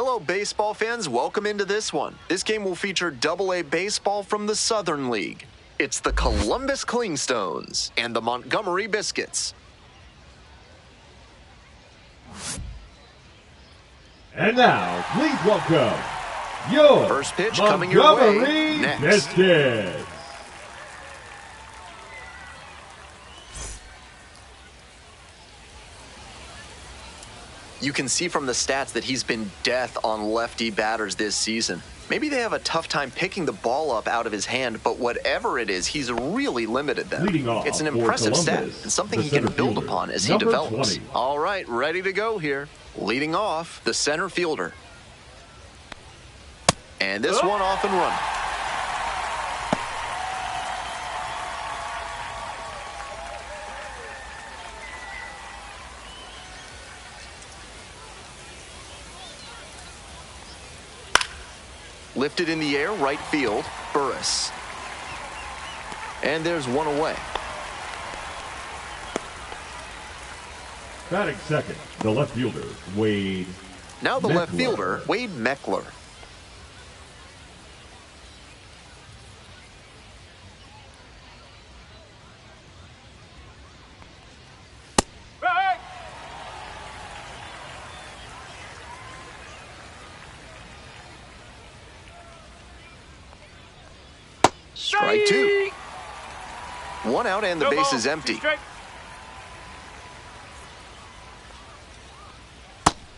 Hello, baseball fans. Welcome into this one. This game will feature Double-A baseball from the Southern League. It's the Columbus Clingstones and the Montgomery Biscuits. And now, please welcome your first pitch coming your way next. Biscuits. You can see from the stats that he's been death on lefty batters this season. Maybe they have a tough time picking the ball up out of his hand, but whatever it is, he's really limited them. It's an impressive stat and something he can build upon as he develops. 20. All right, ready to go here. Leading off, the center fielder. And this one off and running. Lifted in the air, right field, Burris. And there's one away. Batting second, the left fielder, Wade. Now the left fielder, Wade Meckler. Strike two. One out and the base is empty.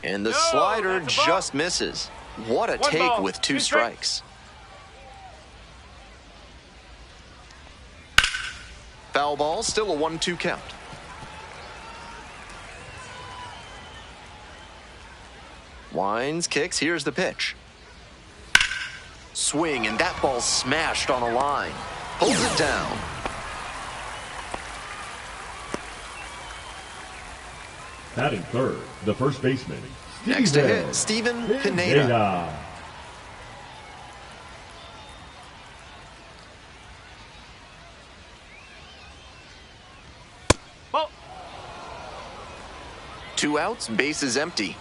And the slider just misses. What a take with two strikes. Foul ball, still a 1-2 count. Winds, kicks, here's the pitch. Swing, and that ball's smashed on a line. Holds it down. Batting third, the first baseman. Next to hit, Steven Pineda. Ball. Two outs, base is empty.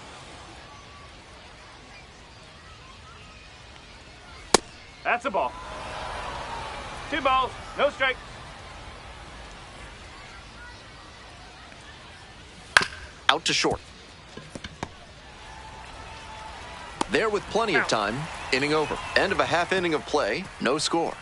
That's a ball. 2 balls, no strike. Out to short. There with plenty of time. Inning over. End of a half inning of play. No score.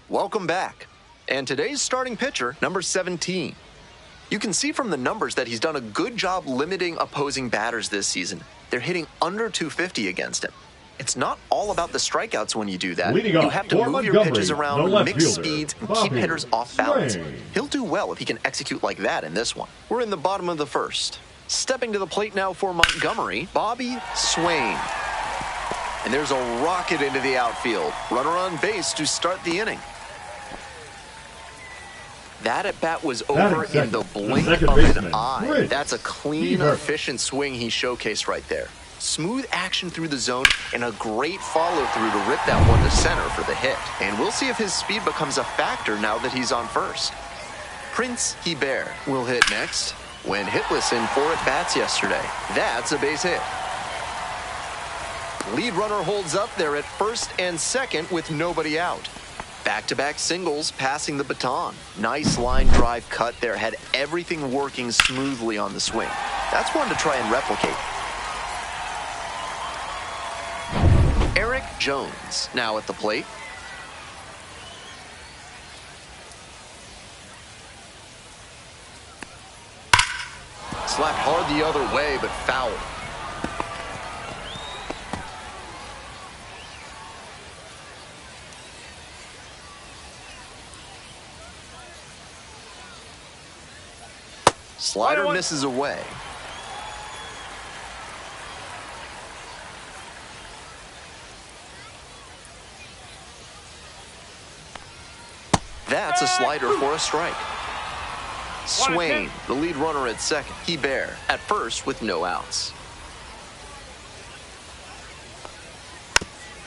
Welcome back. And today's starting pitcher, number 17. You can see from the numbers that he's done a good job limiting opposing batters this season. They're hitting under 250 against him. It's not all about the strikeouts when you do that. You have to move your pitches around, mix speeds, and keep hitters off balance. He'll do well if he can execute like that in this one. We're in the bottom of the first. Stepping to the plate now for Montgomery, Bobby Swain. And there's a rocket into the outfield. Runner on base to start the inning. That at-bat was over in the blink of an eye. That's a clean, efficient swing he showcased right there. Smooth action through the zone and a great follow-through to rip that one to center for the hit. And we'll see if his speed becomes a factor now that he's on first. Prince Hebert will hit next. Went hitless in 4 at-bats yesterday. That's a base hit. Lead runner holds up there at first and second with nobody out. Back-to-back singles, passing the baton. Nice line drive cut there, had everything working smoothly on the swing. That's one to try and replicate. Eric Jones now at the plate. Slapped hard the other way, but foul. Slider misses away. That's a slider for a strike. Swain, the lead runner at second. Hebert at first with no outs.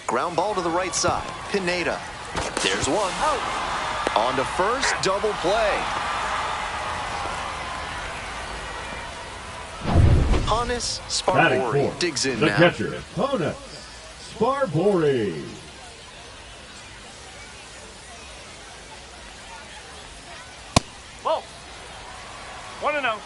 Ground ball to the right side. Pineda. There's one. Out. On to first, double play. Hannes Batting Sparbori fourth, digs in the now. catcher, Hannes Sparbori. Ball. 1-0.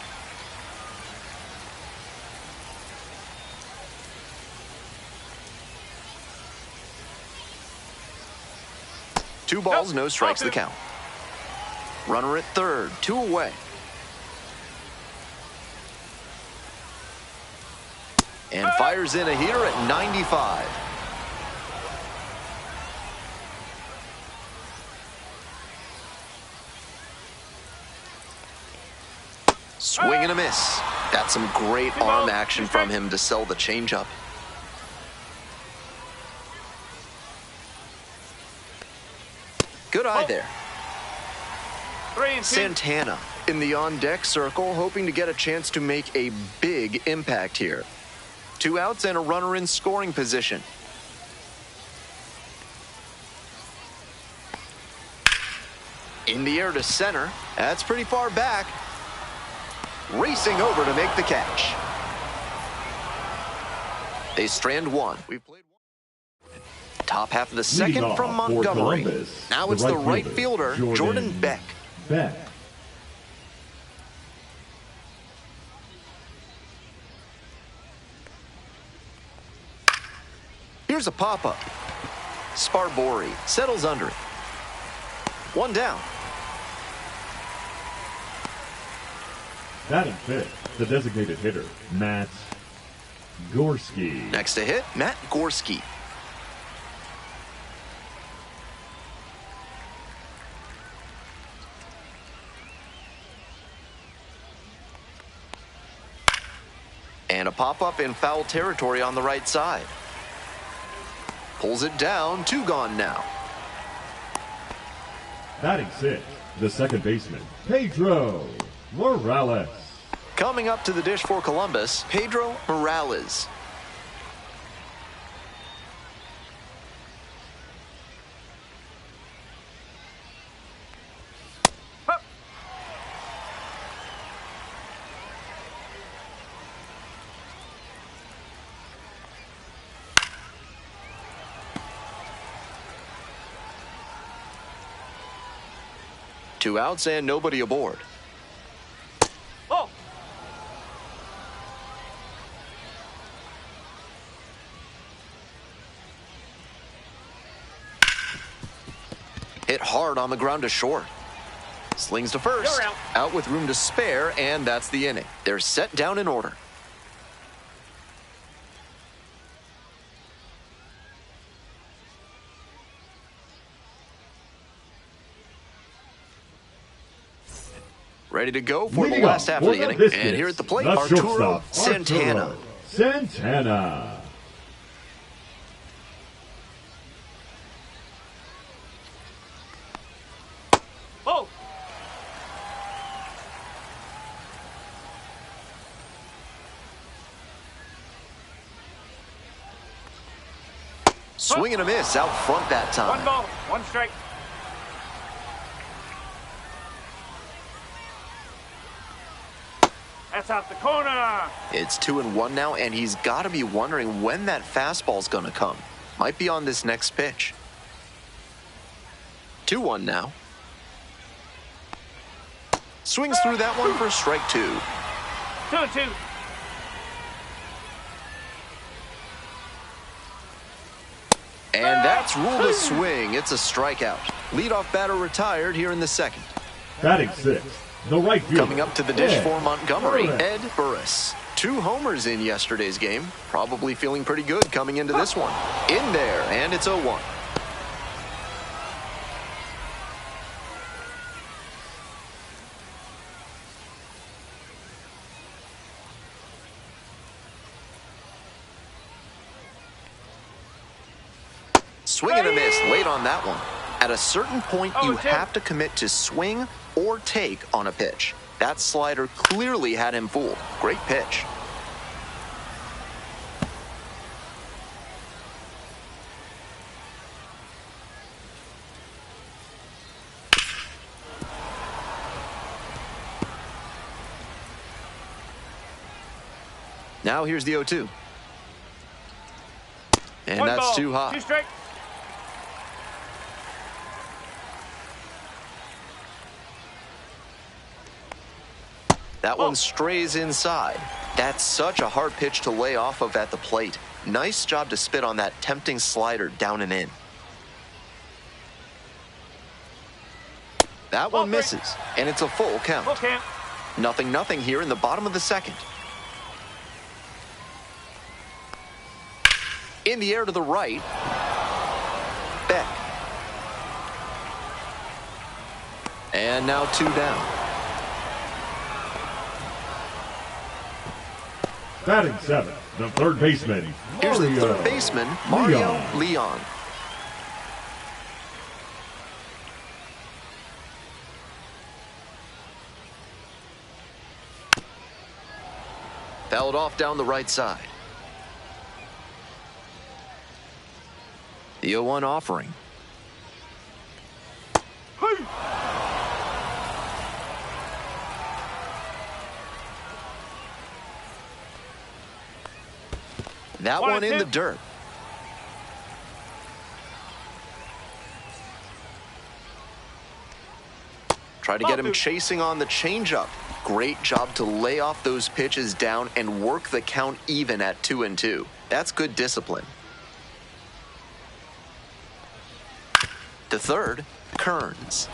Two balls, Nope. no strikes, the Okay. count. Runner at third, 2 away. And fires in a heater at 95. Swing and a miss. That's some great arm action from him to sell the changeup. Good eye there. 3-2. Santana in the on-deck circle, hoping to get a chance to make a big impact here. 2 outs and a runner in scoring position. In the air to center. That's pretty far back. Racing over to make the catch. They strand one. We've played one. Top half of the Leading second off from for Montgomery. Columbus, Now it's the right fielder, Jordan Beck. Beck. Here's a pop-up. Sparbori settles under it. 1 down. Batting fifth, the designated hitter, Matt Gorski. Next to hit, Matt Gorski. And a pop-up in foul territory on the right side. Pulls it down, 2 gone now. Batting sixth, the second baseman, Pedro Morales. Coming up to the dish for Columbus, Pedro Morales. Hup. Two outs and nobody aboard. Ball. Hit hard on the ground to short. Slings to first. You're out. Out with room to spare, and that's the inning. They're set down in order. Ready to go for the Leading last off half of for the the inning. Biscuits, And here at the plate, the Arturo shortstop, Santana. Arturo Santana. Ball. Swing and a miss out front that 1 time. ball, 1 strike. That's out the corner. It's 2-1 now, and he's got to be wondering when that fastball's going to come. Might be on this next pitch. 2-1 now. Swings through that one for strike 2. 2-2. And that's ruled a swing. It's a strikeout. Leadoff batter retired here in the second. Batting sixth, the right fielder. Coming up to the dish Ed for Montgomery, Burris. Ed Burris. 2 homers in yesterday's game. Probably feeling pretty good coming into this one. In there, and it's 0-1. Swing and a miss late on that one. At a certain point, you 0-2. have to commit to swing or take on a pitch. That slider clearly had him fooled. Great pitch. Now here's the 0-2. And One that's ball, too high. 2 strike. That one strays inside. That's such a hard pitch to lay off of at the plate. Nice job to spit on that tempting slider down and in. That one misses, and it's a full count. Full count. 0-0 here in the bottom of the second. In the air to the right. Beck. And now 2 down. Batting 7, the third baseman, Here's the Mario third baseman, Mario Leon. Fouled off down the right side. The 0-1 offering. Hey. That one in the dirt. Try to get him chasing on the changeup. Great job to lay off those pitches down and work the count even at 2-2. That's good discipline. To third, Kearns.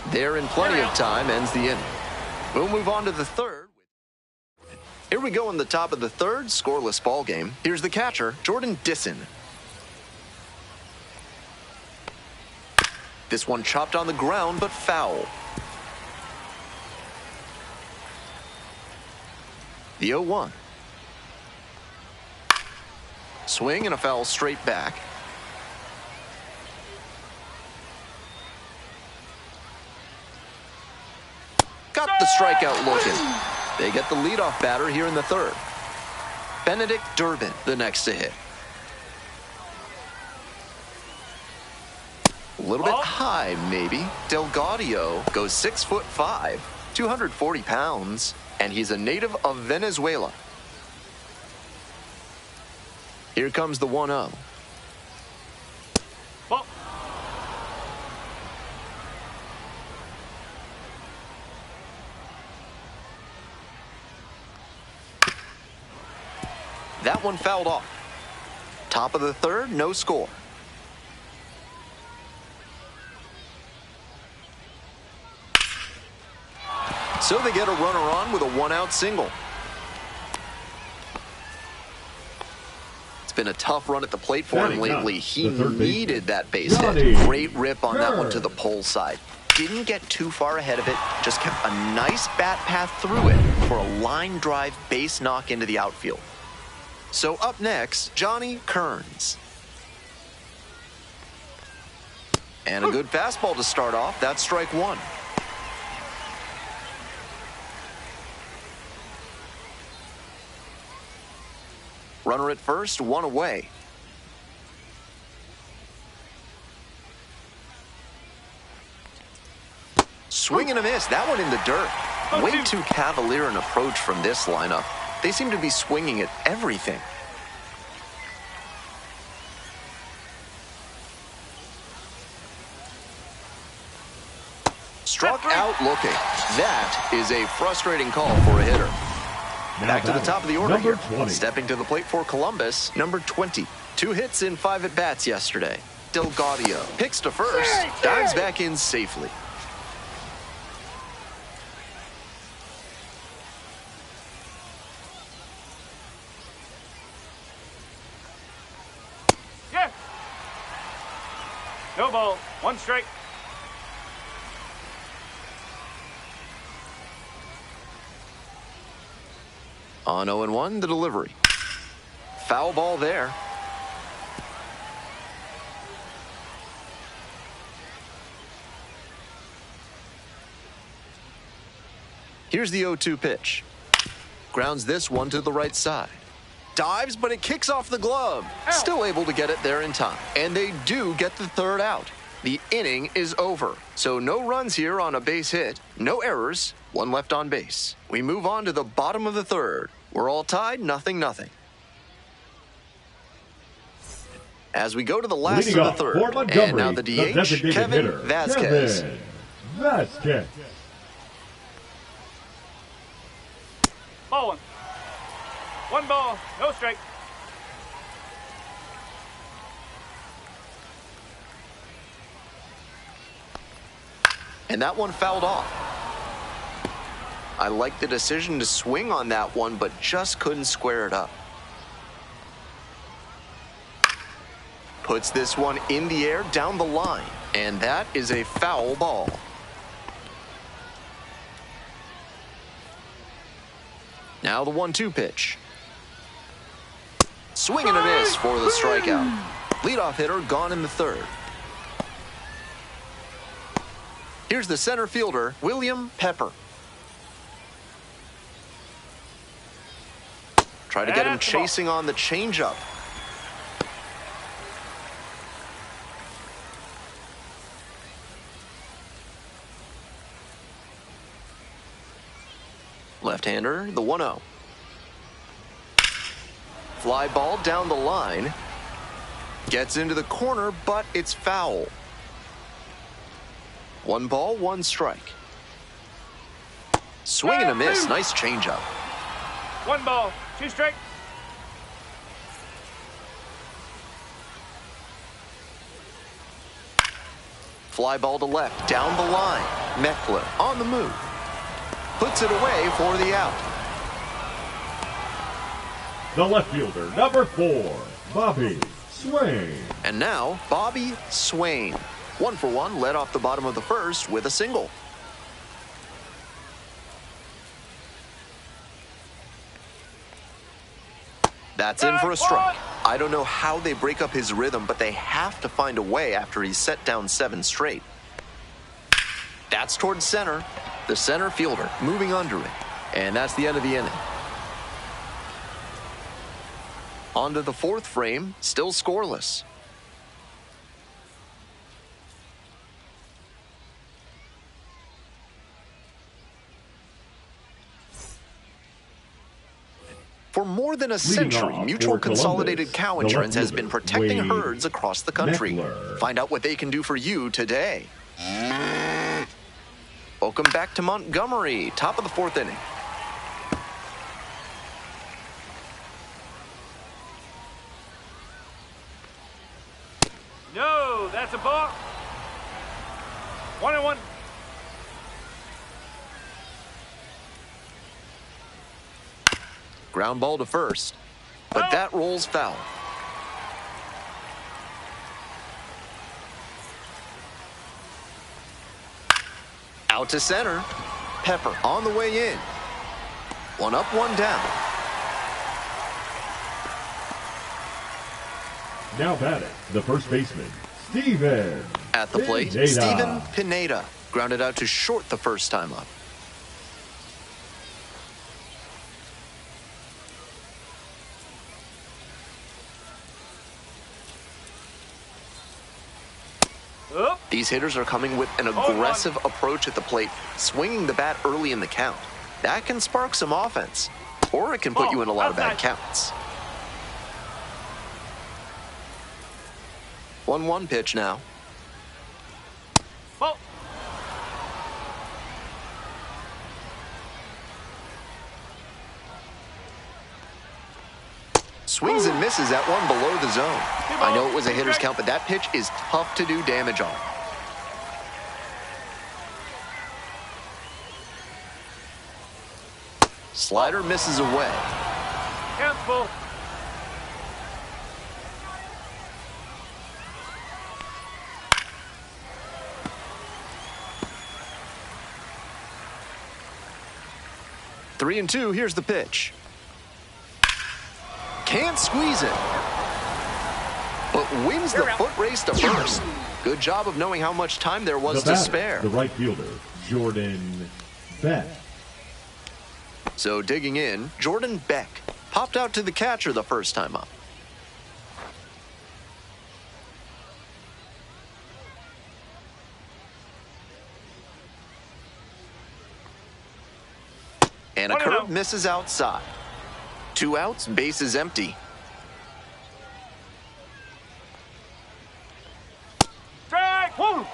There in plenty of time, ends the inning. We'll move on to the third. Here we go in the top of the third, scoreless ball game. Here's the catcher, Jordan Disson. This one chopped on the ground, but foul. The 0-1. Swing and a foul straight back. Got the strikeout looking. They get the leadoff batter here in the third. Benedict Durbin, the next to hit. A little bit high, maybe. Delgadio goes 6'5", 240 pounds, and he's a native of Venezuela. Here comes the 1-0. Ball. That one fouled off. Top of the third, no score. So they get a runner on with a 1-out single. It's been a tough run at the plate for him lately. He needed that base hit. Great rip on that one to the pole side. Didn't get too far ahead of it, just kept a nice bat path through it for a line drive base knock into the outfield. So up next, Johnny Kearns. And a good fastball to start off. That's strike one. Runner at first, one away. Swing and a miss. That one in the dirt. Way too cavalier an approach from this lineup. They seem to be swinging at everything. Struck out looking. That is a frustrating call for a hitter. Back to the top of the order here. 20. Stepping to the plate for Columbus, number 20. 2 hits in 5 at-bats yesterday. Delgadio picks to first, dives back in safely. Yeah. No ball. 1 strike. On 0-1, the delivery. Foul ball there. Here's the 0-2 pitch. Grounds this one to the right side. Dives, but it kicks off the glove. Still able to get it there in time. And they do get the third out. The inning is over. So no runs here on a base hit. No errors. 1 left on base. We move on to the bottom of the third. We're all tied, 0-0. As we go to the last Leading of the off third, for Montgomery, and now the DH, designated Kevin hitter, Vasquez. Kevin Vasquez. Ball one. One ball, no strike. And that one fouled off. I like the decision to swing on that one, but just couldn't square it up. Puts this one in the air down the line, and that is a foul ball. Now the 1-2 pitch. Swing and a miss for the strikeout. Leadoff hitter gone in the third. Here's the center fielder, William Pepper. Try to get him chasing on the changeup. Left-hander, the 1-0. Fly ball down the line. Gets into the corner, but it's foul. 1 ball, 1 strike. Swing and a miss. Nice changeup. 1 ball, 2 strikes. Fly ball to left, down the line. Meckler on the move. Puts it away for the out. The left fielder, number 4, Bobby Swain. And now, Bobby Swain. 1 for 1, led off the bottom of the first with a single. That's in for a strike. I don't know how they break up his rhythm, but they have to find a way after he's set down 7 straight. That's towards center. The center fielder moving under it. And that's the end of the inning. On to the 4th frame, still scoreless. For more than a century, Mutual Consolidated Cow Insurance has been protecting herds across the country. Meckler. Find out what they can do for you today. Welcome back to Montgomery, top of the 4th inning. No, that's a ball. 1-1. Ground ball to first, but that rolls foul. Out to center. Pepper on the way in. 1 up, 1 down. Now batting, the first baseman, Steven. At the plate, Pineda. Steven Pineda. Grounded out to short the first time up. These hitters are coming with an aggressive approach at the plate, swinging the bat early in the count. That can spark some offense, or it can put you in a lot of bad counts. 1-1 pitch now. Ball. Swings and misses at one below the zone. I know it was a hitter's count, but that pitch is tough to do damage on. Slider misses away. Count's full. Three and two, here's the pitch. Can't squeeze it, but wins the foot race to first. Good job of knowing how much time there was to spare. The right fielder, Jordan Beck. So digging in, Jordan Beck popped out to the catcher the first time up. And a curve misses outside. 2 outs, bases empty. Strike! Woo!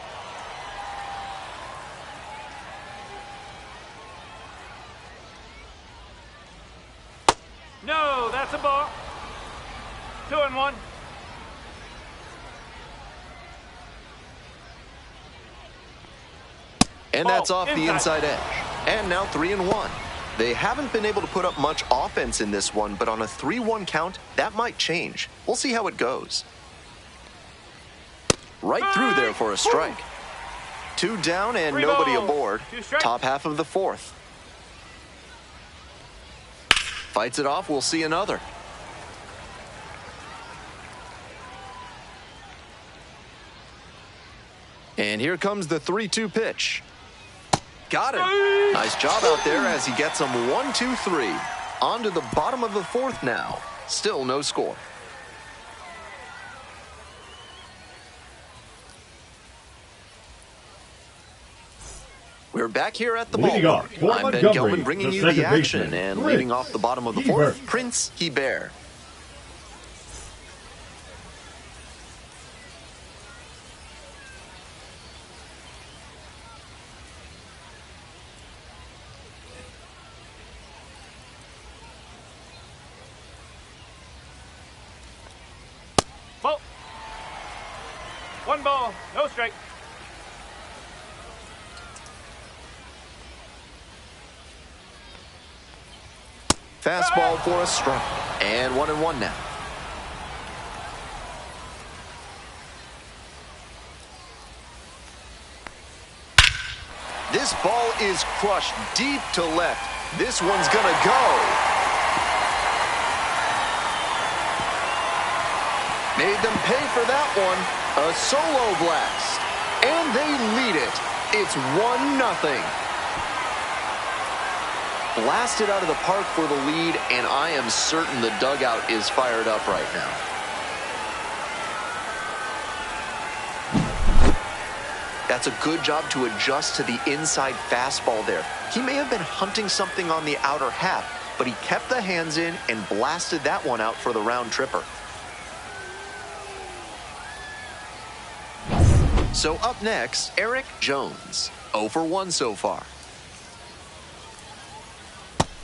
No, that's a ball. 2-1. And that's off the inside edge. And now 3-1. They haven't been able to put up much offense in this one, but on a 3-1 count, that might change. We'll see how it goes. Right through there for a strike. 2 down and nobody aboard. Top half of the 4th. Fights it off, we'll see another. And here comes the 3-2 pitch. Got it. Nice job out there as he gets him 1-2-3. On to the bottom of the 4th now. Still no score. We're back here at the ballpark. I'm Ben Gelman bringing you the action, and leading off the bottom of the 4th, Prince Hebert. Ball. 1 ball, no strike. Fastball for a strike. And 1-1 now. This ball is crushed deep to left. This one's gonna go. Made them pay for that one. A solo blast. And they lead it. It's 1-0. Blasted out of the park for the lead, and I am certain the dugout is fired up right now. That's a good job to adjust to the inside fastball there. He may have been hunting something on the outer half, but he kept the hands in and blasted that one out for the round tripper. So up next, Eric Jones. 0 for 1 so far.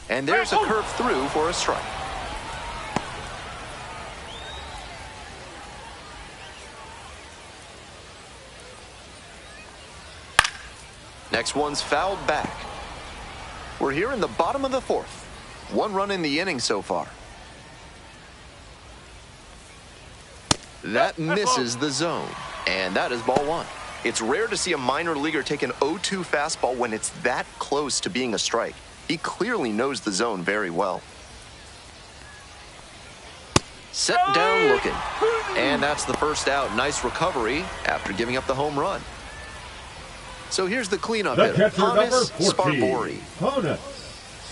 And there's a curve through for a strike. Next one's fouled back. We're here in the bottom of the 4th. 1 run in the inning so far. That misses the zone. And that is ball 1. It's rare to see a minor leaguer take an 0-2 fastball when it's that close to being a strike. He clearly knows the zone very well. Set down looking. And that's the first out. Nice recovery after giving up the home run. So here's the cleanup hitter, Hannes Sparbori. Hannes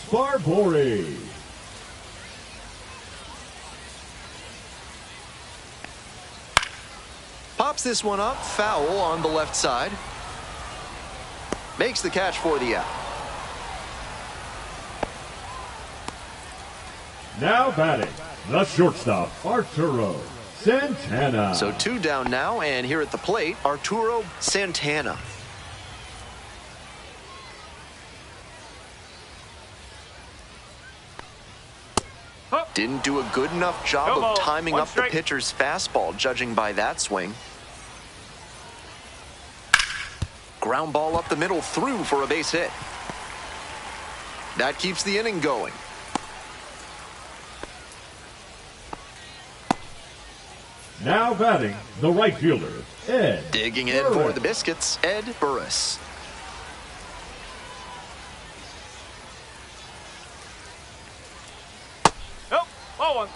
Sparbori. Pops this one up, foul on the left side. Makes the catch for the out. Now batting, the shortstop, Arturo Santana. So 2 down now, and here at the plate, Arturo Santana. Didn't do a good enough job of timing up the pitcher's fastball, judging by that swing. Ground ball up the middle, through for a base hit. That keeps the inning going. Now batting, the right fielder, Ed Digging in Burris. for the Biscuits, Ed Burris. Nope, ball 1.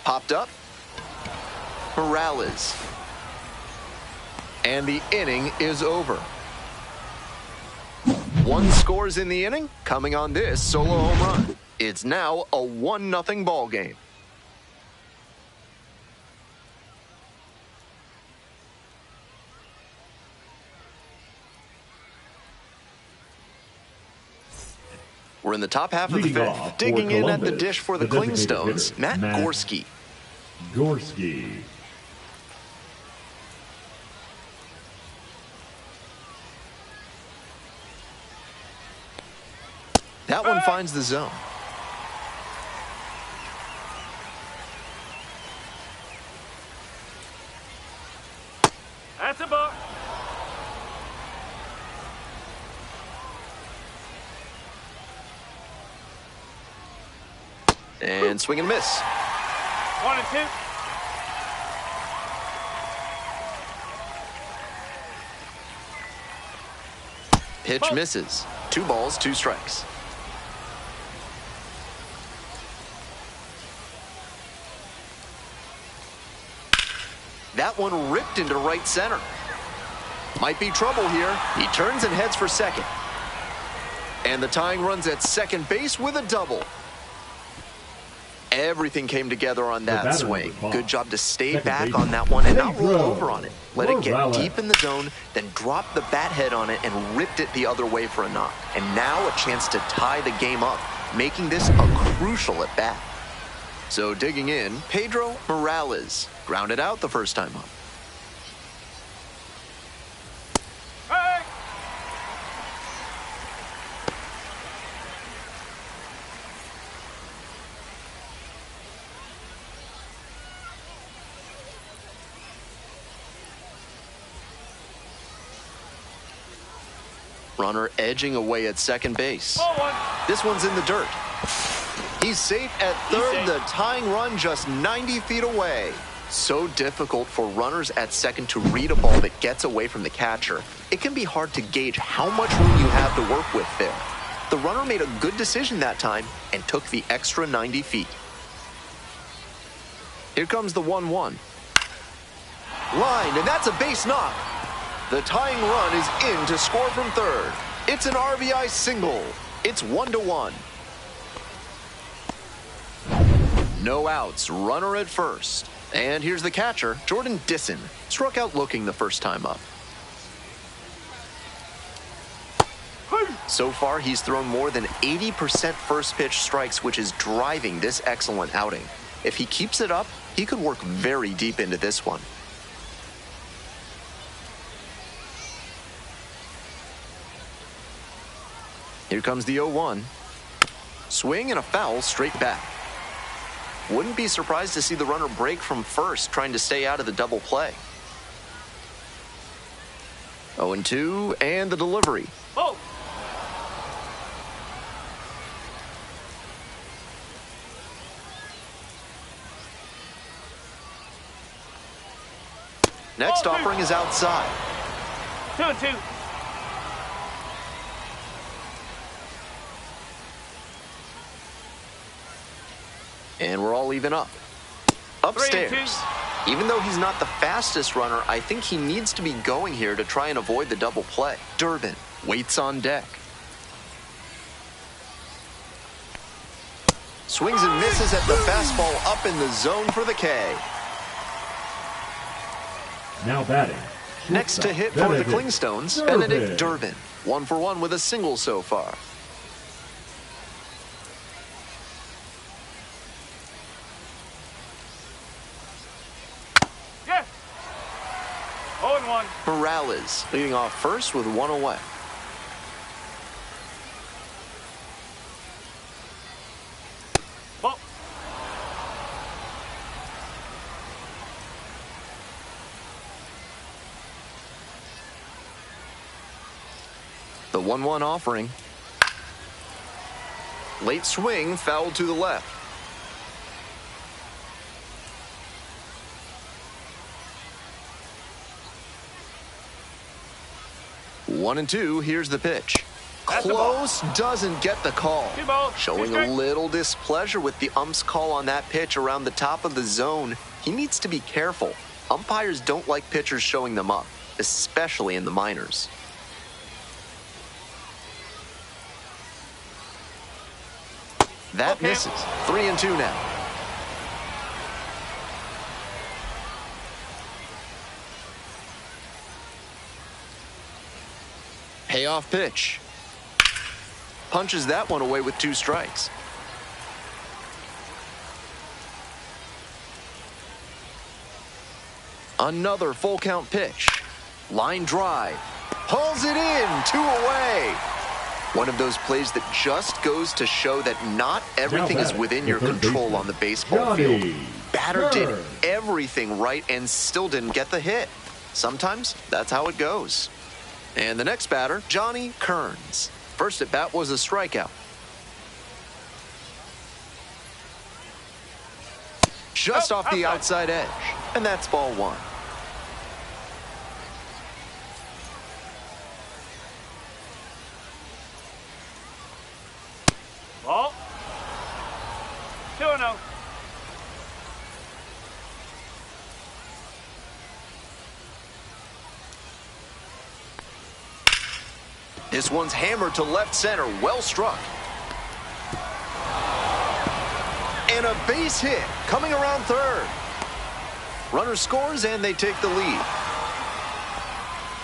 Popped up. Morales. And the inning is over. 1 scores in the inning, coming on this solo home run. It's now a 1-0 ball game. We're in the top half of the fifth. Digging in at the dish for the Clingstones, Matt Gorski. Gorski. That one finds the zone. That's a ball. And swing and miss. 1 and 2. Pitch misses. 2 balls, 2 strikes. That one ripped into right center. Might be trouble here. He turns and heads for second. And the tying run's at second base with a double. Everything came together on that swing. Good job to stay back on that one and not roll over on it. Let it get deep in the zone, then drop the bat head on it and ripped it the other way for a knock. And now a chance to tie the game up, making this a crucial at bat. So digging in, Pedro Morales grounded out the first time up. Hey! Runner edging away at second base. Ball 1. This one's in the dirt. He's safe at third, the tying run just 90 feet away. So difficult for runners at second to read a ball that gets away from the catcher. It can be hard to gauge how much room you have to work with there. The runner made a good decision that time and took the extra 90 feet. Here comes the 1-1. Line, and that's a base knock. The tying run is in to score from third. It's an RBI single. It's 1-1. No outs, runner at first. And here's the catcher, Jordan Disson. Struck out looking the first time up. So far, he's thrown more than 80% first pitch strikes, which is driving this excellent outing. If he keeps it up, he could work very deep into this one. Here comes the 0-1. Swing and a foul straight back. Wouldn't be surprised to see the runner break from first, trying to stay out of the double play. 0-2, and the delivery. Oh! Next offering is outside. 2-2. And we're all even up. Upstairs. Even though he's not the fastest runner, I think he needs to be going here to try and avoid the double play. Durbin waits on deck. Swings and misses at the fastball up in the zone for the K. Now batting. Next to hit for the Clingstones, Benedict Durbin. 1 for 1 with a single so far. Yes! 0-1. Morales leading off first with 1 away. Ball. The 1-1 offering. Late swing, foul to the left. One and two, here's the pitch. Close, doesn't get the call. Showing a little displeasure with the ump's call on that pitch around the top of the zone. He needs to be careful. Umpires don't like pitchers showing them up, especially in the minors. That Okay. misses. 3-2 now. Payoff pitch. Punches that one away with 2 strikes. Another full count pitch. Line drive. Pulls it in. 2 away. One of those plays that just goes to show that not everything is within your control on the baseball field. Batter did everything right and still didn't get the hit. Sometimes that's how it goes. And the next batter, Johnny Kearns. First at bat was a strikeout. Just off the outside edge. And that's ball 1. Ball. 2-0. This one's hammered to left center. Well struck. And a base hit coming around third. Runner scores and they take the lead.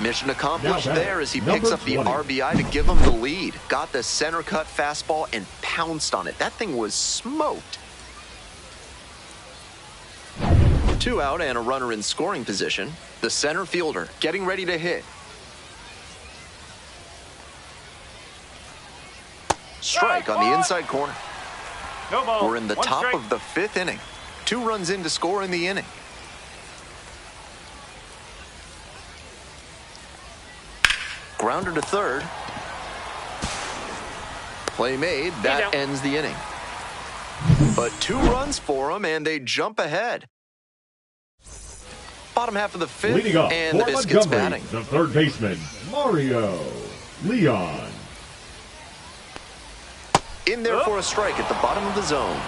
Mission accomplished there as he picks up the RBI to give him the lead. Got the center cut fastball and pounced on it. That thing was smoked. 2 out and a runner in scoring position. The center fielder getting ready to hit. Strike on the inside corner. No ball. We're in the 1 top strike. of the 5th inning. 2 runs in to score in the inning. Grounder to third. Play made. That ends the inning. But 2 runs for them, and they jump ahead. Bottom half of the 5th, Leading up and for the Biscuits Montgomery, batting. the third baseman, Mario Leon. In there for a strike at the bottom of the zone.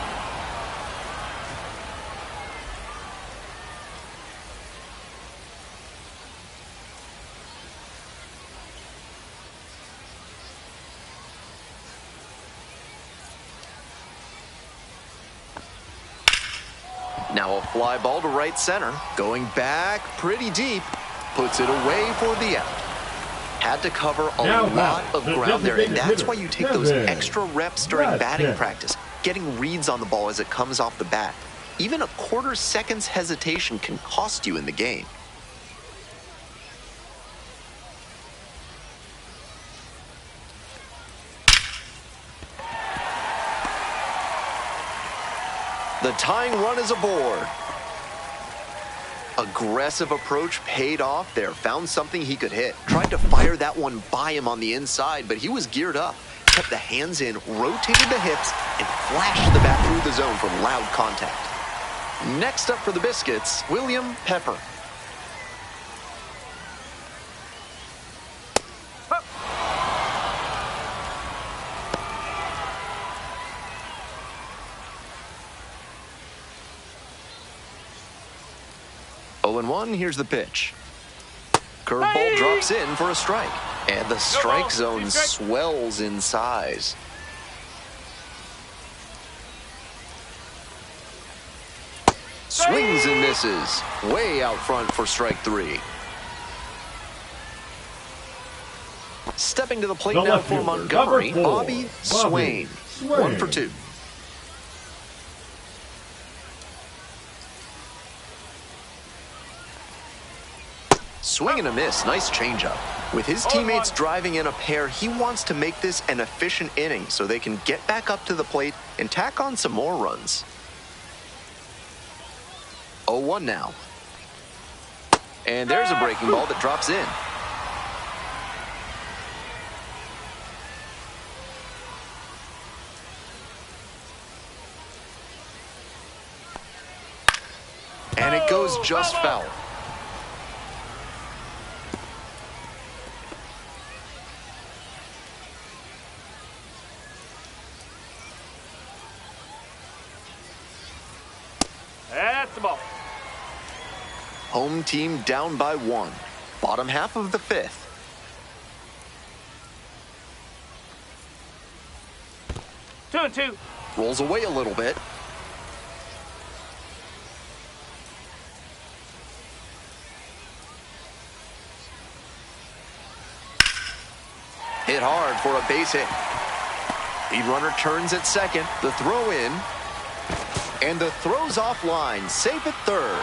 Now a fly ball to right center. Going back pretty deep. Puts it away for the out. Had to cover a lot of ground there, and that's why you take those extra reps during batting practice, getting reads on the ball as it comes off the bat. Even a quarter second's hesitation can cost you in the game. The tying run is aboard. Aggressive approach paid off there. Found something he could hit. Tried to fire that one by him on the inside, but he was geared up. Kept the hands in, rotated the hips, and flashed the bat through the zone for loud contact. Next up for the Biscuits, William Pepper. Oh, 0-1, here's the pitch. Curveball drops in for a strike. And the strike zone swells in size. Swings and misses. Way out front for strike 3. Stepping to the plate now for Montgomery, Bobby Swain. 1 for 2. Swing and a miss. Nice changeup. With his teammates driving in a pair, he wants to make this an efficient inning so they can get back up to the plate and tack on some more runs. 0-1 now. And there's a breaking ball that drops in. And it goes just foul. That's the ball. Home team down by 1. Bottom half of the 5th. Two and two. Rolls away a little bit. Hit hard for a base hit. Lead runner turns at second. The throw in. And the throw's offline. Safe at third.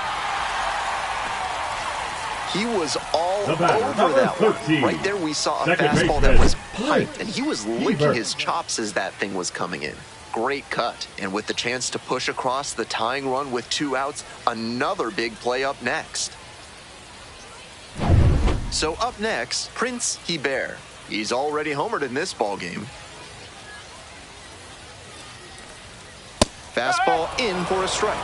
He was all over that one. Right there we saw a fastball that was piped, and he was licking his chops as that thing was coming in. Great cut. And with the chance to push across the tying run with 2 outs, another big play up next. So up next, Prince Hebert. He's already homered in this ballgame. Fastball in for a strike.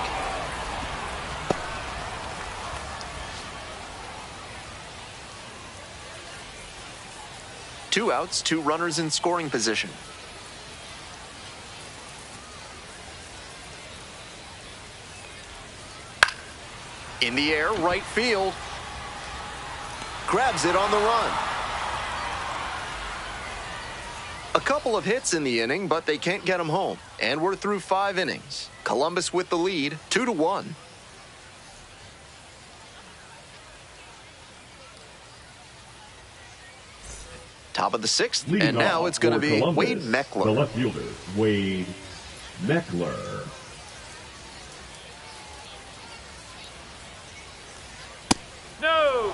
Two outs, 2 runners in scoring position. In the air, right field. Grabs it on the run. A couple of hits in the inning, but they can't get him home. And we're through 5 innings. Columbus with the lead, 2-1. Top of the 6th, and now it's going to be Columbus, Wade Meckler. The left fielder, Wade Meckler. No!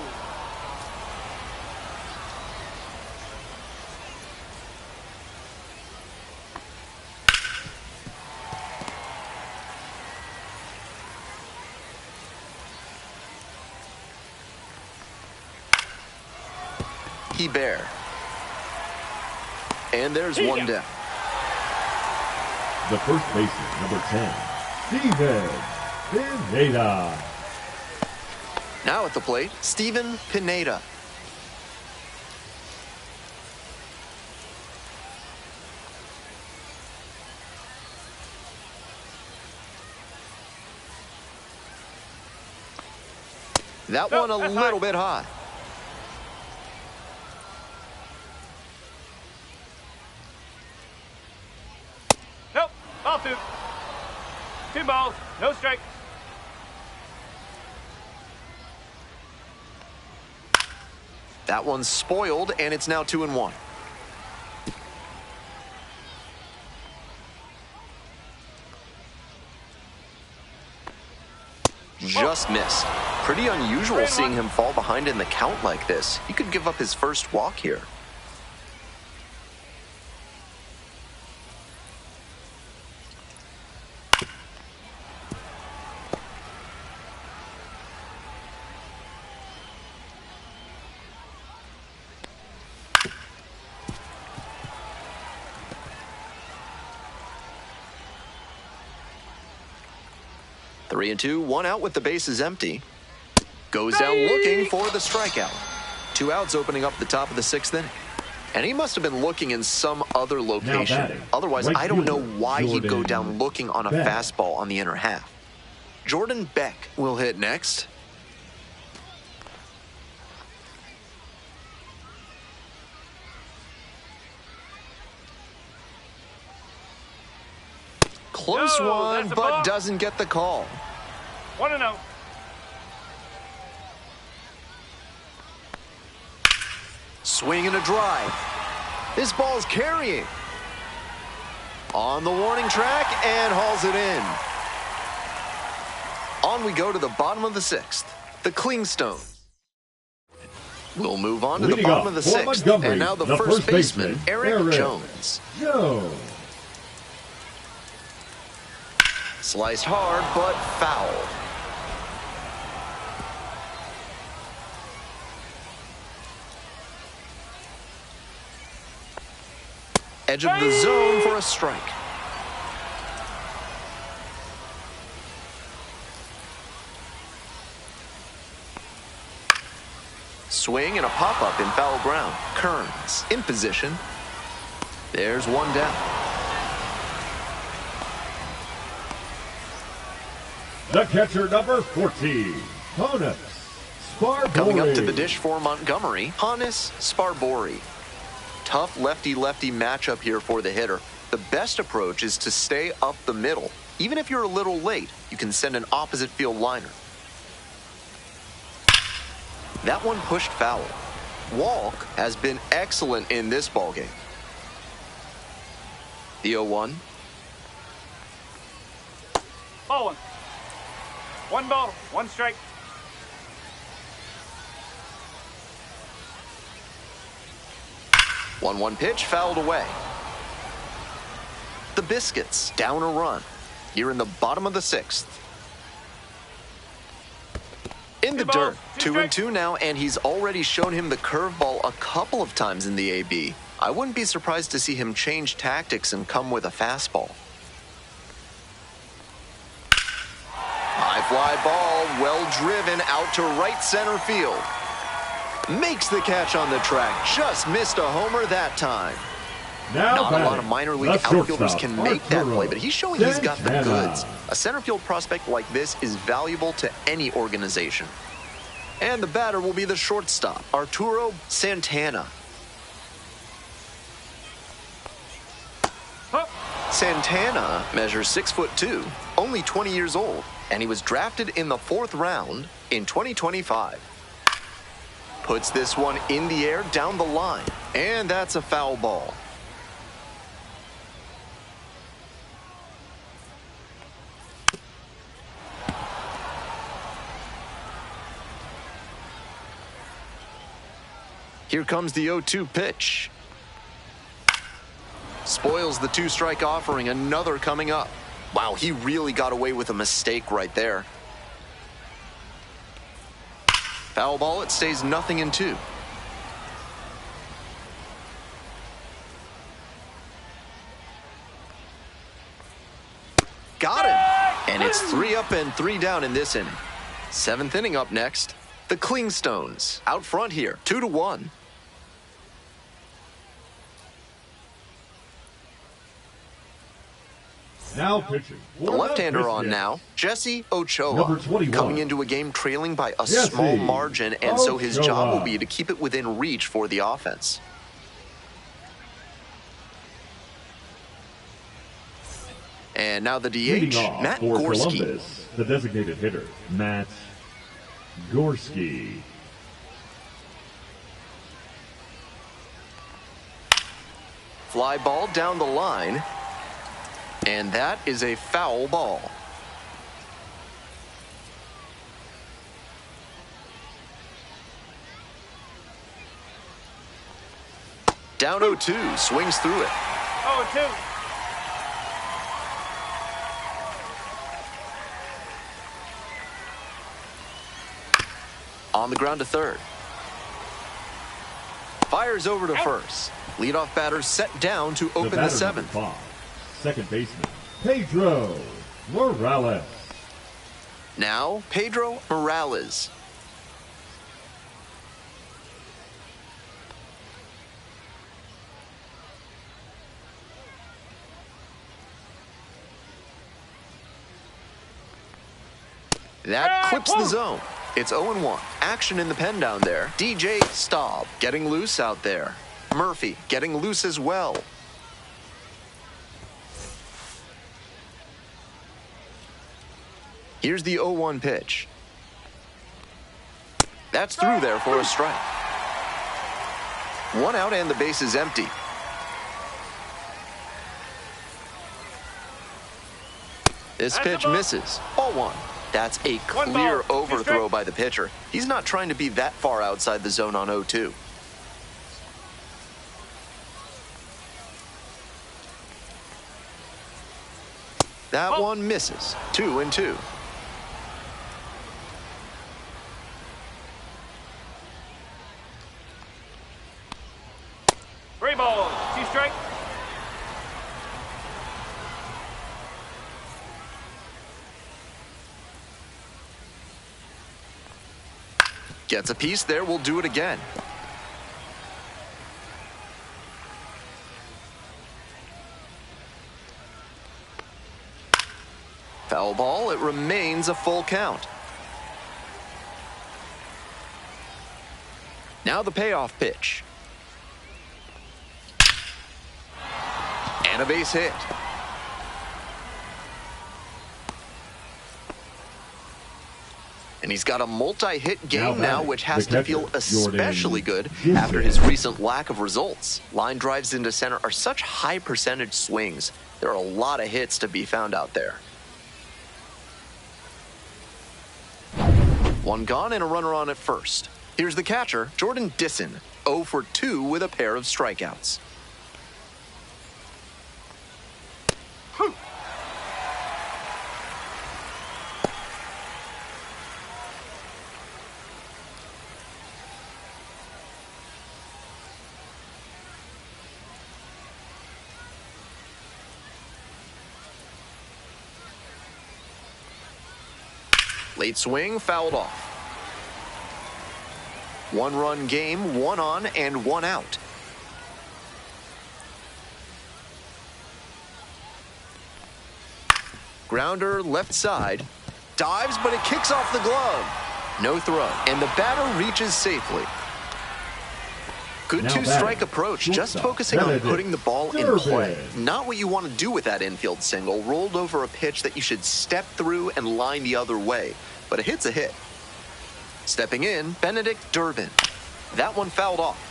Hebert. And there's one down. The first baseman, number 10, Steven Pineda. Now at the plate, Steven Pineda. That one a little bit high. Nope, ball 2. 2 balls, no strike. That one's spoiled, and it's now 2-1. Just missed. Pretty unusual seeing him fall behind in the count like this. He could give up his first walk here. Three and 2, 1 out with the bases empty. Goes down looking for the strikeout. 2 outs opening up the top of the 6th inning. And he must have been looking in some other location. Otherwise, I don't know why he'd go down looking on a fastball on the inner half. Jordan Beck will hit next. Close one, but doesn't get the call. 1-0. Swing and a drive. This ball's carrying. On the warning track and hauls it in. On we go to the bottom of the 6th. The Clingstones. We'll move on to the bottom of the 6th. And now the first baseman, Eric Jones. Sliced hard, but foul. Edge of the zone for a strike. Swing and a pop-up in foul ground. Kearns in position. There's one down. The catcher, number 14, Honus Sparbori. Coming up to the dish for Montgomery, Honus Sparbori. Tough lefty-lefty matchup here for the hitter. The best approach is to stay up the middle. Even if you're a little late, you can send an opposite field liner. That one pushed foul. Walk has been excellent in this ballgame. The 0-1. Ball one. One ball, one strike. One pitch fouled away. The Biscuits down a run. Here in the bottom of the 6th. In the dirt, 2-2 now, and he's already shown him the curveball a couple of times in the AB. I wouldn't be surprised to see him change tactics and come with a fastball. High fly ball, well driven out to right center field. Makes the catch on the track, just missed a homer that time. Not a lot of minor league outfielders can make that play, but he's showing he's got the goods. A center field prospect like this is valuable to any organization. And the batter will be the shortstop, Arturo Santana. Santana measures 6'2", only 20 years old, and he was drafted in the 4th round in 2025. Puts this one in the air down the line, and that's a foul ball. Here comes the 0-2 pitch. Spoils the 2-strike offering, another coming up. Wow, he really got away with a mistake right there. Foul ball, it stays 0-2. Got him! And it's 3 up and 3 down in this inning. 7th inning up next. The Clingstones out front here, 2-1. Now pitching. The left-hander on now, Jesse Ochoa, Number 21. coming into a game trailing by a Jesse small margin, and so his job Ochoa. will be to keep it within reach for the offense. And now the Leading DH, off Matt for Gorski. Columbus, the designated hitter, Matt Gorski. Fly ball down the line, and that is a foul ball. Down 0-2, swings through it. 0-2. On the ground to third. Fires over to first. Leadoff batter set down to open the batter 7th. number 5, second baseman, Pedro Morales. Now, Pedro Morales. That clips the zone. It's 0-1. Action in the pen down there. DJ Staub getting loose out there. Murphy getting loose as well. Here's the 0-1 pitch. That's through there for a strike. 1 out and the base is empty. This pitch misses. Ball 1. That's a clear overthrow by the pitcher. He's not trying to be that far outside the zone on 0-2. That one misses. 2-2. Three balls, 2 strike. Gets a piece there, we'll do it again. Foul ball, it remains a full count. Now the payoff pitch. And a base hit. And he's got a multi-hit game now, which has to feel especially good after his recent lack of results. Line drives into center are such high percentage swings. There are a lot of hits to be found out there. One gone and a runner on at first. Here's the catcher, Jordan Disson, 0 for 2 with a pair of strikeouts. Late swing, fouled off. 1-run game, 1 on and 1 out. Grounder left side. Dives, but it kicks off the glove. No throw. And the batter reaches safely. Good two-strike approach, just focusing on putting the ball in play. Not what you want to do with that infield single, rolled over a pitch that you should step through and line the other way. But a hit's a hit. Stepping in, Benedict Durbin. That one fouled off.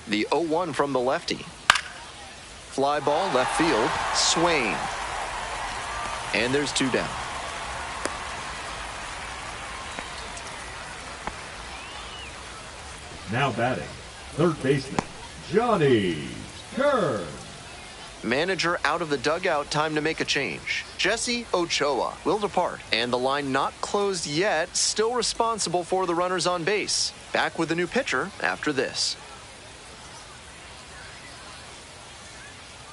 The 0-1 from the lefty. Fly ball left field, Swain. And there's 2 down. Now batting, third baseman, Johnny Kern. Manager out of the dugout, time to make a change. Jesse Ochoa will depart, and the line not closed yet, still responsible for the runners on base. Back with the new pitcher after this.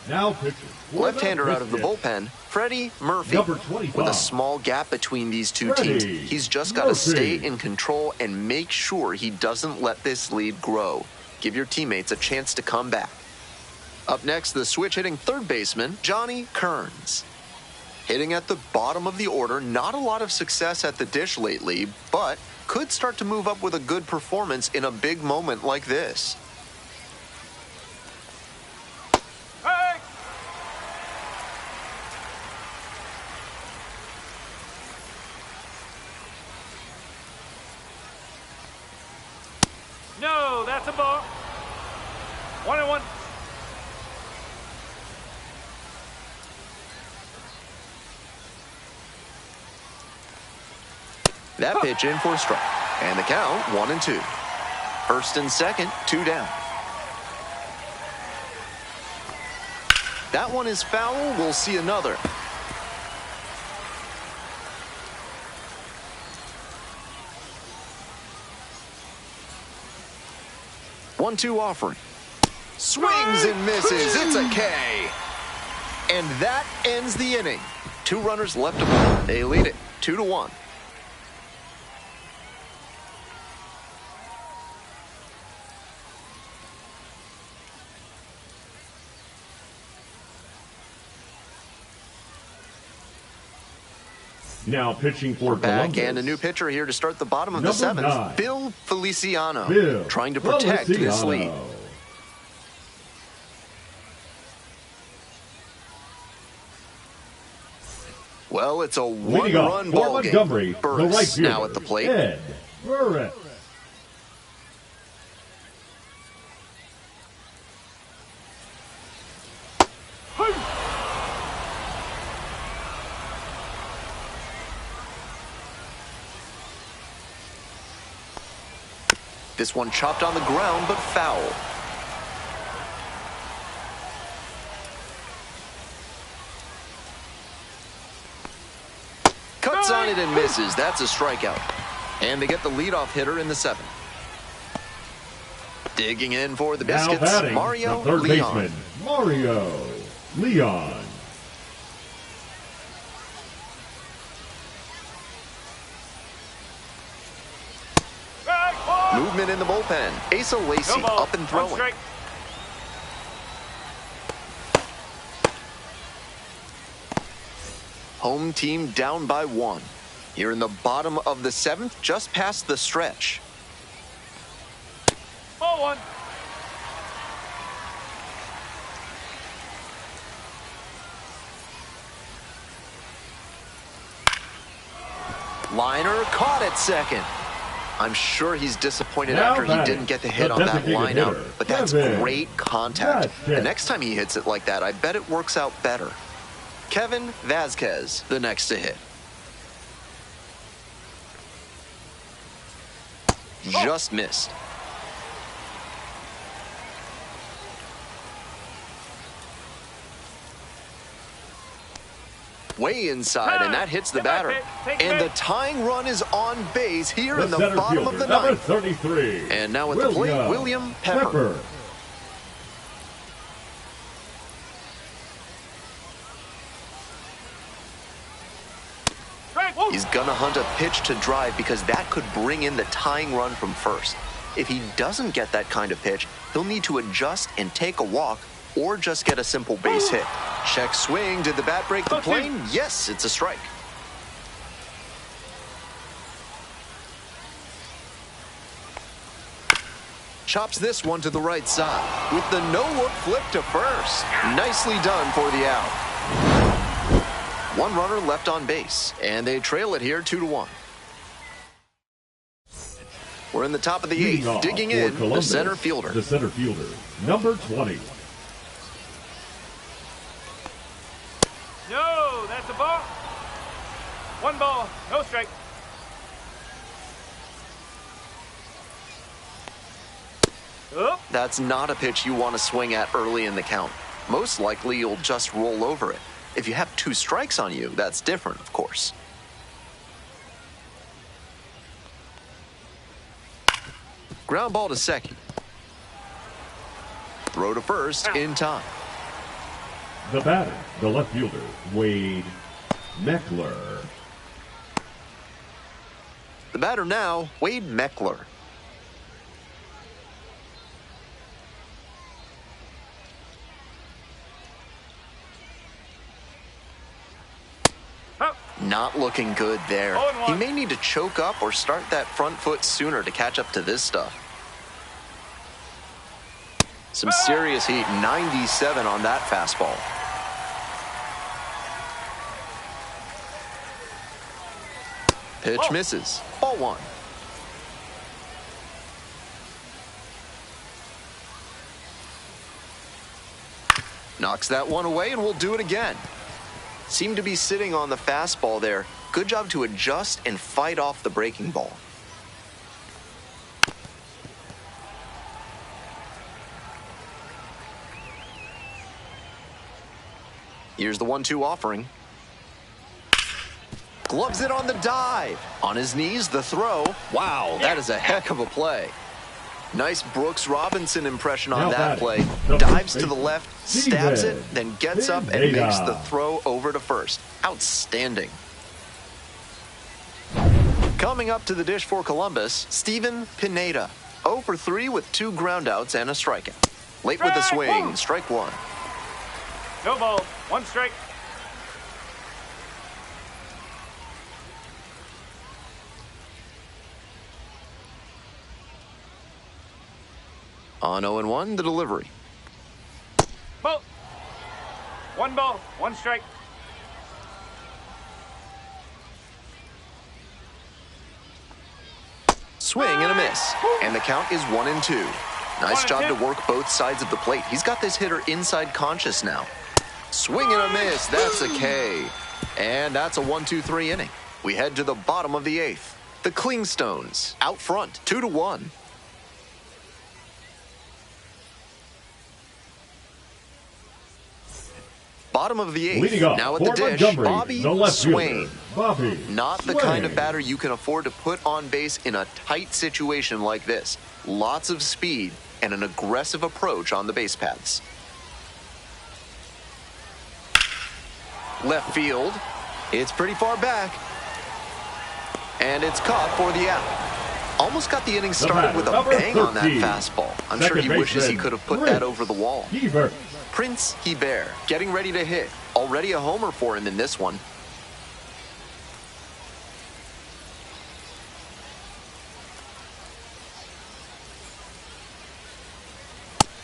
Now pitcher. Left-hander out of the bullpen, Freddie Murphy. Number 25. With a small gap between these two teams, he's just got to stay in control and make sure he doesn't let this lead grow. Give your teammates a chance to come back. Up next, the switch-hitting third baseman, Johnny Kearns. Hitting at the bottom of the order, not a lot of success at the dish lately, but could start to move up with a good performance in a big moment like this. No, that's a ball. 1-1. That pitch in for a strike. And the count, 1-2. First and second, 2 down. That one is foul. We'll see another. One-two offering. Swings and misses. It's a K. And that ends the inning. 2 runners left to play. They lead it 2-1. Now pitching for back Columbus. And a new pitcher here to start the bottom of the 7th. 9. Bill Feliciano. Bill trying to protect this lead. Well, it's a 1-run ball game. Burris now at the plate. Ed Burris. This one chopped on the ground, but foul. Cuts on it and misses. That's a strikeout. And they get the leadoff hitter in the 7th. Digging in for the Biscuits, Mario the third Leon. Baseman, Mario Leon. Movement in the bullpen. Asa Lacy up and throwing. Home team down by 1. Here in the bottom of the 7th, just past the stretch. Ball 1. Liner caught at second. I'm sure he's disappointed Now after he didn't get the hit on that line out, but that's great contact. The next time he hits it like that, I bet it works out better. Kevin Vasquez, the next to hit. Just missed. Way inside, and that hits the batter. And the tying run is on base here in the bottom of the 9th. 33. And now at the plate, William Pepper. He's gonna hunt a pitch to drive because that could bring in the tying run from first. If he doesn't get that kind of pitch, he'll need to adjust and take a walk or just get a simple base hit. Check swing. Did the bat break the plane? Yes, it's a strike. Chops this one to the right side with the no-look flip to first. Nicely done for the out. 1 runner left on base, and they trail it here 2-1. We're in the top of the 8th, digging in Columbus, the center fielder. The center fielder, number 20. No, that's a ball. 1 ball, no strike. Oh. That's not a pitch you want to swing at early in the count. Most likely you'll just roll over it. If you have 2 strikes on you, that's different, of course. Ground ball to second. Throw to first in time. The batter, the left fielder, Wade Meckler. The batter now, Wade Meckler. Not looking good there. He may need to choke up or start that front foot sooner to catch up to this stuff. Some serious heat, 97 on that fastball. Pitch misses. Ball 1. Knocks that one away, and we'll do it again. Seemed to be sitting on the fastball there. Good job to adjust and fight off the breaking ball. Here's the 1-2 offering. Gloves it on the dive. On his knees, the throw. Wow, that is a heck of a play. Nice Brooks Robinson impression on that play. Dives to the left, stabs it, then gets up and makes the throw over to first. Outstanding. Coming up to the dish for Columbus, Steven Pineda. 0 for 3 with 2 groundouts and a strikeout. Late with the swing, strike 1. No ball, 1 strike. On 0-1, the delivery. Ball. 1 ball, 1 strike. Swing and a miss. And the count is 1-2. Nice job to work both sides of the plate. He's got this hitter inside conscious now. Swing and a miss. That's a K. And that's a 1-2-3 inning. We head to the bottom of the 8th. The Clingstones out front, 2-1. Bottom of the 8th. Now at the dish, Bobby Swain. Not the kind of batter you can afford to put on base in a tight situation like this. Lots of speed and an aggressive approach on the base paths. Left field. It's pretty far back. And it's caught for the out. Almost got the inning started with a bang on that fastball. I'm sure he wishes he could have put that over the wall. Prince Hebert getting ready to hit. Already a homer for him in this one.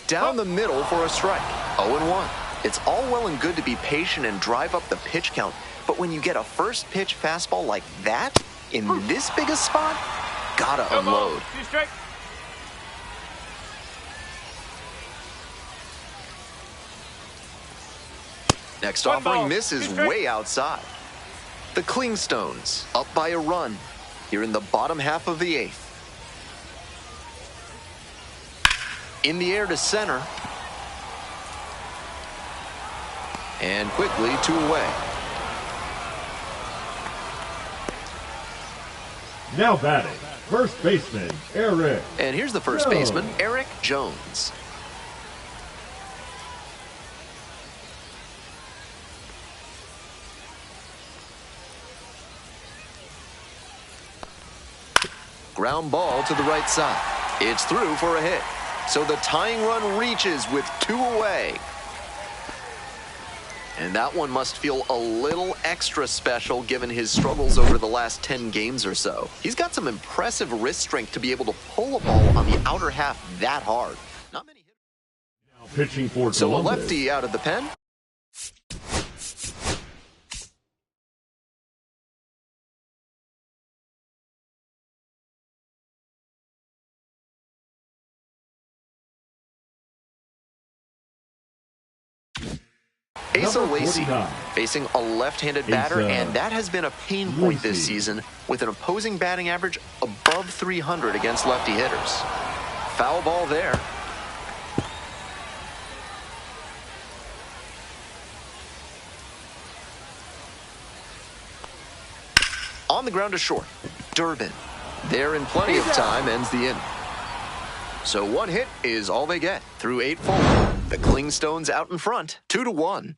Down the middle for a strike. 0-1. It's all well and good to be patient and drive up the pitch count, but when you get a first pitch fastball like that, in this big a spot, gotta unload. 2 strikes. Next One offering ball, misses 2 strikes. way outside. The Clingstones up by a run here in the bottom half of the 8th. In the air to center. And quickly 2 away. Now batting, first baseman, Eric. And here's the first baseman, Eric Jones. Ground ball to the right side. It's through for a hit. So the tying run reaches with 2 away. And that one must feel a little extra special given his struggles over the last 10 games or so. He's got some impressive wrist strength to be able to pull a ball on the outer half that hard. Not many hitters. Now pitching for So a Columbus. lefty out of the pen. Asa Number Lacey 49. facing a left-handed batter, Asa and that has been a pain point this Lacey. season with an opposing batting average above 300 against lefty hitters. Foul ball there. On the ground to short. Durbin. There in plenty of time, ends the inning. So 1 hit is all they get through 8 full. The Clingstones out in front, 2-1.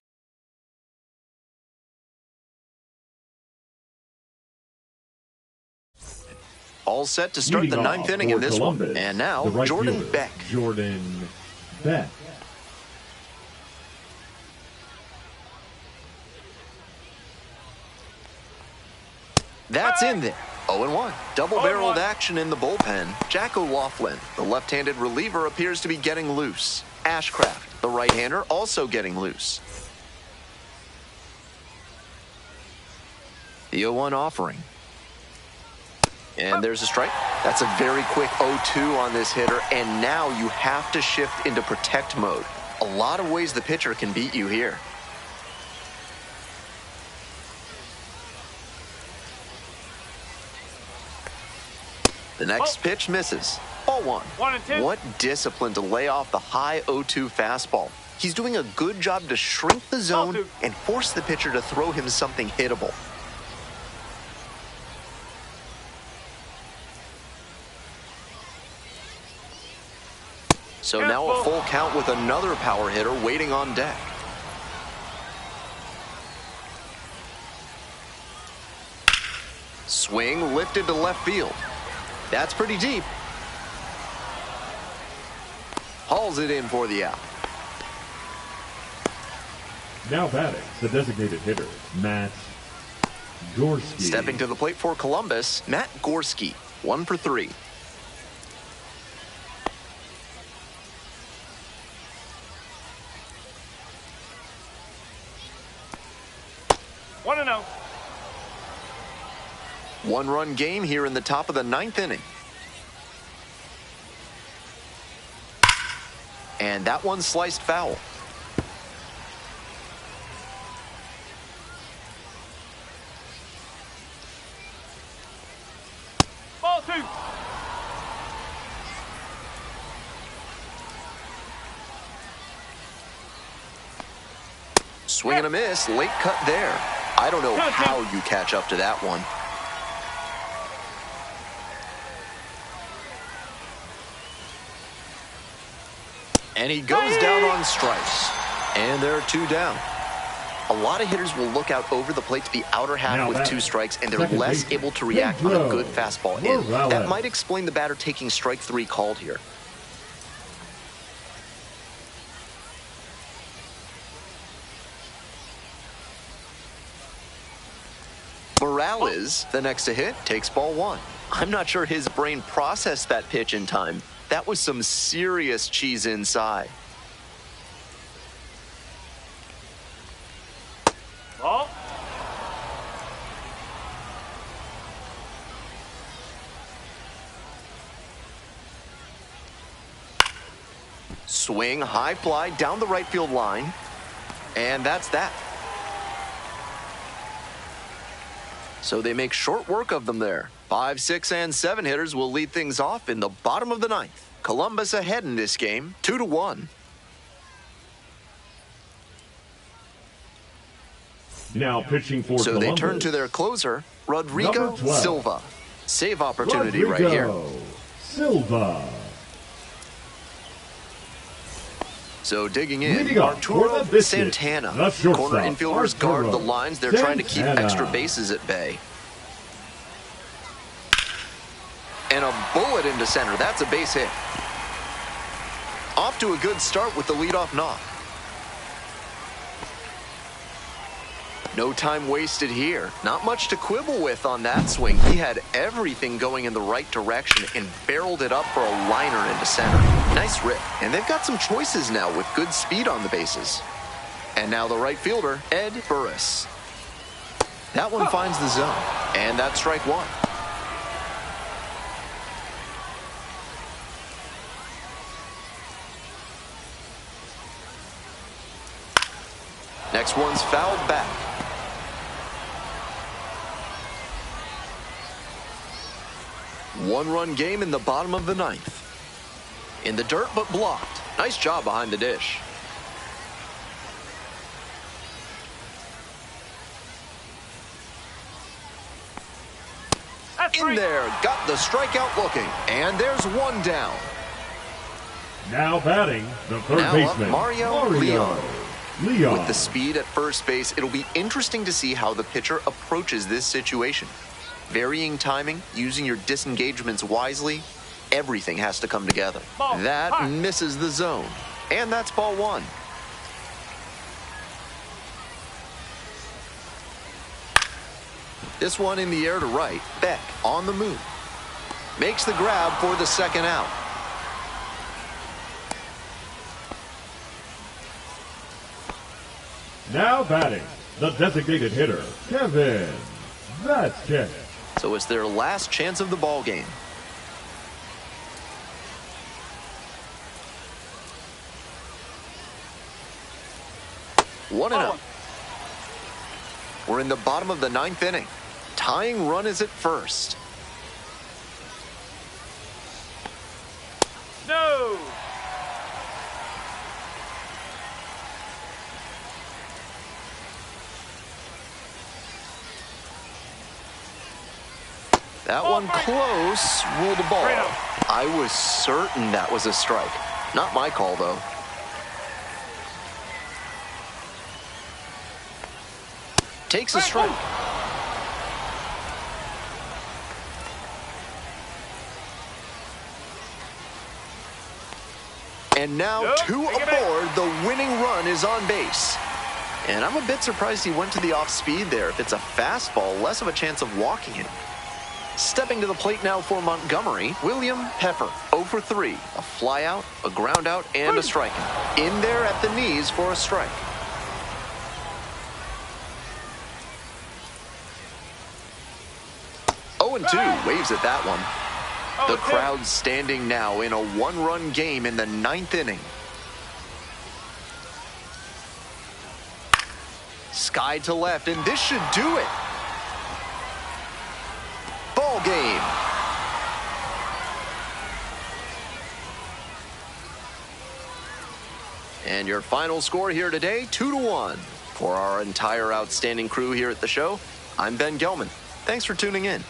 All set to start the Leading 9th off inning for in this Columbus, one. And now, the right Jordan fielder, Beck. Jordan Beck. That's in there. 0-1. Double-barreled 0-1. action in the bullpen. Jack O'Loughlin, the left-handed reliever, appears to be getting loose. Ashcraft, the right-hander, also getting loose. The 0-1 offering. And there's a strike. That's a very quick 0-2 on this hitter, and now you have to shift into protect mode. A lot of ways the pitcher can beat you here. The next pitch misses. Ball 1. 1-2. What discipline to lay off the high 0-2 fastball. He's doing a good job to shrink the zone 0-2. and force the pitcher to throw him something hittable. So now a full count with another power hitter waiting on deck. Swing lifted to left field. That's pretty deep. Hauls it in for the out. Now batting, the designated hitter, Matt Gorski. Stepping to the plate for Columbus, Matt Gorski, 1 for 3. One to know. 1-run game here in the top of the 9th inning. And that one sliced foul. Ball 2. Swing and a miss, late cut there. I don't know how you catch up to that one. And he goes down on strikes. And there are 2 down. A lot of hitters will look out over the plate to the outer half Now with back. 2 strikes, and they're Second less baseman, able to react on a Pedro good fastball in. Morales. That might explain the batter taking strike 3 called here. Morales, the next to hit, takes ball 1. I'm not sure his brain processed that pitch in time. That was some serious cheese inside. Ball. Swing, high fly down the right field line. And that's that. So they make short work of them there. 5, 6, and 7 hitters will lead things off in the bottom of the ninth. Columbus ahead in this game, 2-1. Now pitching for So Columbus. they turn to their closer, Rodrigo Number 12. Silva. Save opportunity right here. Rodrigo Silva. So digging in, Leading off for the Arturo Biscuits, Santana. the shortstop, Corner infielders guard Arturo the lines. They're trying to keep Santana. extra bases at bay. And a bullet into center. That's a base hit. Off to a good start with the leadoff knock. No time wasted here. Not much to quibble with on that swing. He had everything going in the right direction and barreled it up for a liner into center. Nice rip. And they've got some choices now with good speed on the bases. And now the right fielder, Ed Burris. That one finds the zone. And that's strike one. Next one's fouled back. One-run game in the bottom of the ninth. In the dirt, but blocked. Nice job behind the dish. In there, got the strikeout looking. And there's one down. Now batting, the third Now baseman, up Mario Leon. With the speed at first base, it'll be interesting to see how the pitcher approaches this situation. Varying timing, using your disengagements wisely, everything has to come together. That misses the zone. And that's ball one. This one in the air to right. Beck on the move. Makes the grab for the second out. Now batting, the designated hitter, Kevin Vasquez. So it's their last chance of the ball game. One and out. We're in the bottom of the ninth inning. Tying run is at first. No. That one close, ruled a ball. I was certain that was a strike. Not my call, though. Takes a strike. And now two aboard, the winning run is on base. And I'm a bit surprised he went to the off speed there. If it's a fastball, less of a chance of walking it. Stepping to the plate now for Montgomery, William Pepper, 0 for 3. A fly out, a ground out, and a strikeout. In there at the knees for a strike. And 2, waves at that one. The crowd standing now in a one-run game in the ninth inning. Sky to left, and this should do it. Ball game. And your final score here today, 2-1. For our entire outstanding crew here at the show, I'm Ben Gelman. Thanks for tuning in.